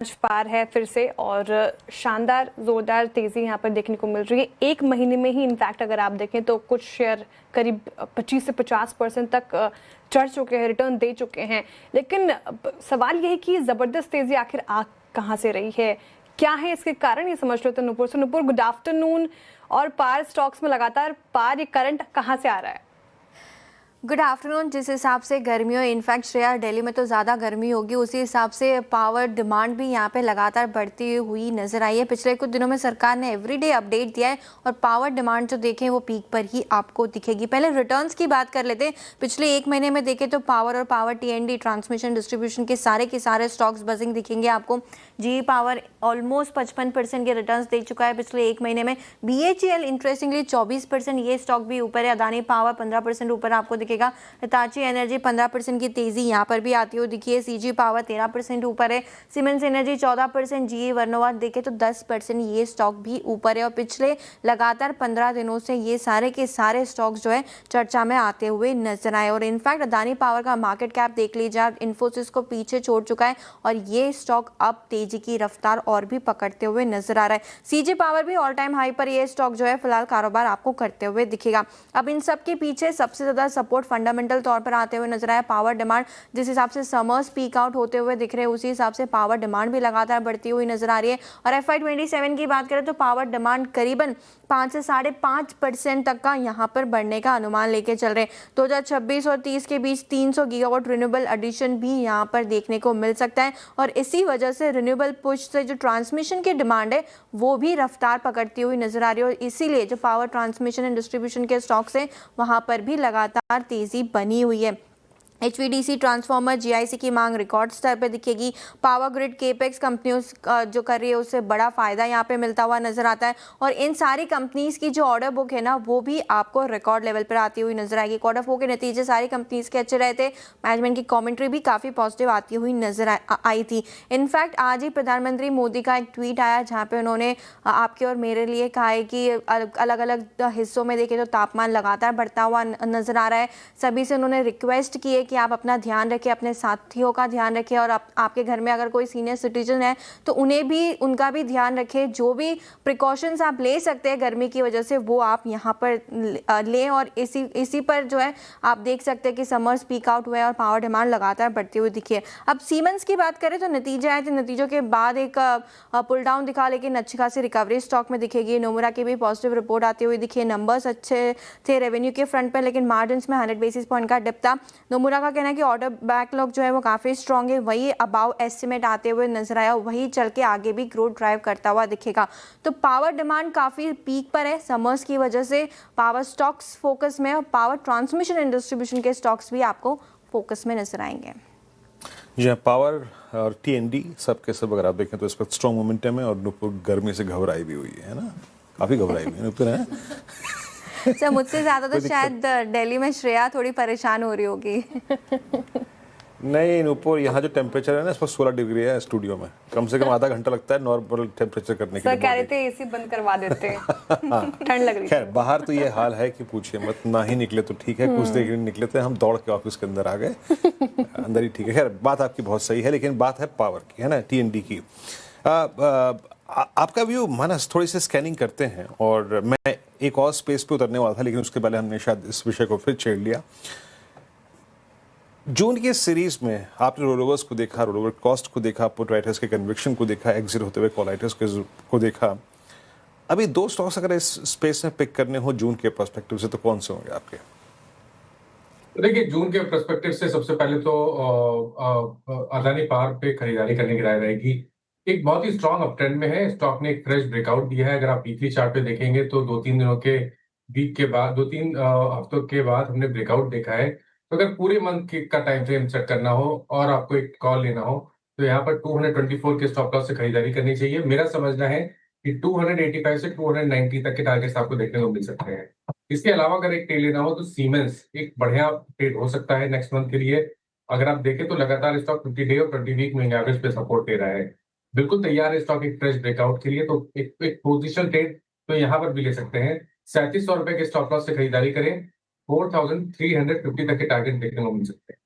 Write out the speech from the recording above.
पार है फिर से और शानदार जोरदार तेजी यहाँ पर देखने को मिल रही है। एक महीने में ही इनफैक्ट अगर आप देखें तो कुछ शेयर करीब 25 से 50% तक चढ़ चुके हैं, रिटर्न दे चुके हैं। लेकिन सवाल यह है कि जबरदस्त तेजी आखिर आ कहाँ से रही है, क्या है इसके कारण, ये समझ लेते हैं नुपुर से। Nupur, good afternoon. और पार स्टॉक्स में लगातार पार, ये करंट कहाँ से आ रहा है? Good afternoon. जिस हिसाब से गर्मियों, इनफैक्ट श्रेया दिल्ली में तो ज़्यादा गर्मी होगी, उसी हिसाब से पावर डिमांड भी यहाँ पे लगातार बढ़ती हुई नजर आई है। पिछले कुछ दिनों में सरकार ने एवरीडे अपडेट दिया है और पावर डिमांड जो देखें वो पीक पर ही आपको दिखेगी। पहले रिटर्न्स की बात कर लेते हैं। पिछले एक महीने में देखें तो पावर और पावर टी ट्रांसमिशन डिस्ट्रीब्यूशन के सारे स्टॉक्स बजिंग दिखेंगे आपको। जी पावर ऑलमोस्ट 55% के रिटर्न्स दे चुका है पिछले एक महीने में। BHEL इंटरेस्टिंगली 24%, ये स्टॉक भी ऊपर है। अदानी पावर 15% ऊपर आपको दिखेगा। हिताची एनर्जी 15% की तेजी यहाँ पर भी आती हुई दिखी है। CG पावर 13% ऊपर है। सीमेंस एनर्जी 14%, GE वर्नोवा देखे तो 10% ये स्टॉक भी ऊपर है। और पिछले लगातार 15 दिनों से ये सारे के सारे स्टॉक्स जो है चर्चा में आते हुए नजर आए। और इनफैक्ट अदानी पावर का मार्केट कैप देख लीजिए, इन्फोसिस को पीछे छोड़ चुका है और ये स्टॉक अब तेजी की रफ्तार और भी पकड़ते हुए नजर आ रहा है। CG पावर भी ऑल टाइम हाई पर ये स्टॉक जो है फिलहाल कारोबार आपको करते हुए दिखेगा। अब इन सब के पीछे सबसे ज्यादा सपोर्ट फंडामेंटल तौर पर आते हुए नजर आया पावर डिमांड। जिस हिसाब से समर्स पीक आउट होते हुए दिख रहे हैं, उसी हिसाब से पावर डिमांड भी लगातार बढ़ती हुई नजर आ रही है। और FY27 की बात करें तो पावर डिमांड करीबन 5 से 5.5% तक का यहाँ पर बढ़ने का अनुमान लेके चल रहे हैं। 2026 और 30 के बीच 300 गीगावाट रिन्यूएबल एडिशन भी यहाँ पर देखने को मिल सकता है। और इसी वजह से रिन्यूएबल पुश से जो ट्रांसमिशन की डिमांड है वो भी रफ्तार पकड़ती हुई नजर आ रही है। और इसीलिए जो पावर ट्रांसमिशन एंड डिस्ट्रीब्यूशन के स्टॉक्स हैं वहां पर भी लगातार तेजी बनी हुई है। HVDC ट्रांसफार्मर GIC की मांग रिकॉर्ड स्तर पर दिखेगी। पावर ग्रिड केपेक्स कंपनियों जो कर रही है उससे बड़ा फायदा यहाँ पे मिलता हुआ नजर आता है। और इन सारी कंपनीज की जो ऑर्डर बुक है ना वो भी आपको रिकॉर्ड लेवल पर आती हुई नजर आएगी। क्वार्टर 4 के नतीजे सारी कंपनीज के अच्छे रहे थे। मैनेजमेंट की कॉमेंट्री भी काफी पॉजिटिव आती हुई नजर आई थी। इनफैक्ट आज ही प्रधानमंत्री मोदी का एक ट्वीट आया जहाँ पे उन्होंने आपके और मेरे लिए कहा है कि अलग अलग हिस्सों में देखें तो तापमान लगातार बढ़ता हुआ नजर आ रहा है। सभी से उन्होंने रिक्वेस्ट की है कि आप अपना ध्यान रखें, अपने साथियों का ध्यान रखें और आपके घर में अगर कोई सीनियर सिटीजन है तो उन्हें भी, उनका भी ध्यान रखें। जो भी प्रिकॉशंस आप ले सकते हैं गर्मी की वजह से वो आप यहाँ पर लें। और इसी पर जो है आप देख सकते हैं कि समर्स पीक आउट हुआ है और पावर डिमांड लगातार बढ़ती हुई दिखी है। अब सीमेंस की बात करें तो नतीजे आए थे, नतीजों के बाद एक पुल डाउन दिखा, लेकिन अच्छी खासी रिकवरी स्टॉक में दिखेगी। नोमुरा की भी पॉजिटिव रिपोर्ट आती हुई दिखी है। नंबर्स अच्छे थे रेवेन्यू के फ्रंट पर, लेकिन मार्जिन में 100 बेसिस पॉइंट का डिप था। नोमुरा का कहना है कि ऑर्डर बैकलॉग जो है वो काफी स्ट्रांग है, वही अबाव एस्टिमेट आते हुए नजर आया, वही चल के आगे भी ग्रोथ ड्राइव करता हुआ दिखेगा। तो पावर डिमांड काफी पीक पर है समर्स की वजह से। पावर स्टॉक्स फोकस में और पावर ट्रांसमिशन एंड डिस्ट्रीब्यूशन के स्टॉक्स भी आपको फोकस में नजर आएंगे। जी, पावर और TND सब के सब अगर आप देखें तो इस वक्त स्ट्रॉन्ग मोमेंटम है और नुपुर गर्मी से घबराई भी हुई है ना, काफी घबराई हुई है नुपुर है। सर मुझसे ज्यादा तो शायद दिल्ली में श्रेया थोड़ी परेशान हो रही होगी। नहीं नुपुर, यहाँ जो टेम्परेचर है ना इस वक्त 16 डिग्री है स्टूडियो में। कम से कम आधा घंटा लगता है नॉर्मल टेम्परेचर करने के लिए। सर कह रहे थे AC बंद करवा देते हैं। ठंड लग रही है। खैर बाहर तो ये हाल है कि पूछिए मत, ना ही निकले तो ठीक है, कुछ देर निकले थे हम दौड़ के ऑफिस के अंदर आ गए, अंदर ही ठीक है। खैर बात आपकी बहुत सही है, लेकिन बात है पावर की, है ना, TND की। आपका व्यू मानस, थोड़ी सी स्कैनिंग करते हैं और मैं एक और स्पेस पे उतरने वाला था, लेकिन उसके पहले हमने शायद इस विषय को फिर छेड़ लिया। जून की सीरीज में आपने रोलोवर्स को देखा, रोलोवर कॉस्ट को देखा, पुट राइटर्स के कन्विक्शन को देखा, एग्जिट होते हुए कॉल राइटर्स को देखा। अभी 2 स्टॉक्स अगर इस स्पेस में पिक करने हो जून के पर्सपेक्टिव से तो कौन से होंगे आपके? देखिए, जून के पर्सपेक्टिव से सबसे पहले तो अदानी पावर पे खरीदारी करने की राय रहेगी। एक बहुत ही स्ट्रांग अपट्रेंड में है, स्टॉक ने एक फ्रेश ब्रेकआउट दिया है। अगर आप वीकली चार्ट पे देखेंगे तो 2-3 दिनों के वीक के बाद, 2-3 हफ्तों के बाद हमने ब्रेकआउट देखा है। तो अगर पूरे मंथ का टाइम फ्रेम सेट करना हो और आपको एक कॉल लेना हो तो यहाँ पर 224 के स्टॉप लॉस से खरीदारी करनी चाहिए। मेरा समझना है कि 285 से 290 तक के टारगेट्स आपको देखने को मिल सकते हैं। इसके अलावा अगर एक ट्रेड लेना हो तो सीमेंस एक बढ़िया ट्रेड हो सकता है नेक्स्ट मंथ के लिए। अगर आप देखें तो लगातार स्टॉक 50 डे और 20 वीक मूविंग एवरेज पे सपोर्ट दे रहा है। बिल्कुल तैयार है स्टॉक एक फ्रेश ब्रेकआउट के लिए। तो एक पोजिशन ट्रेड तो यहाँ पर भी ले सकते हैं। 3700 रुपए के स्टॉप लॉस से खरीदारी करें। 4350 तक के टारगेट देखने को मिल सकते हैं।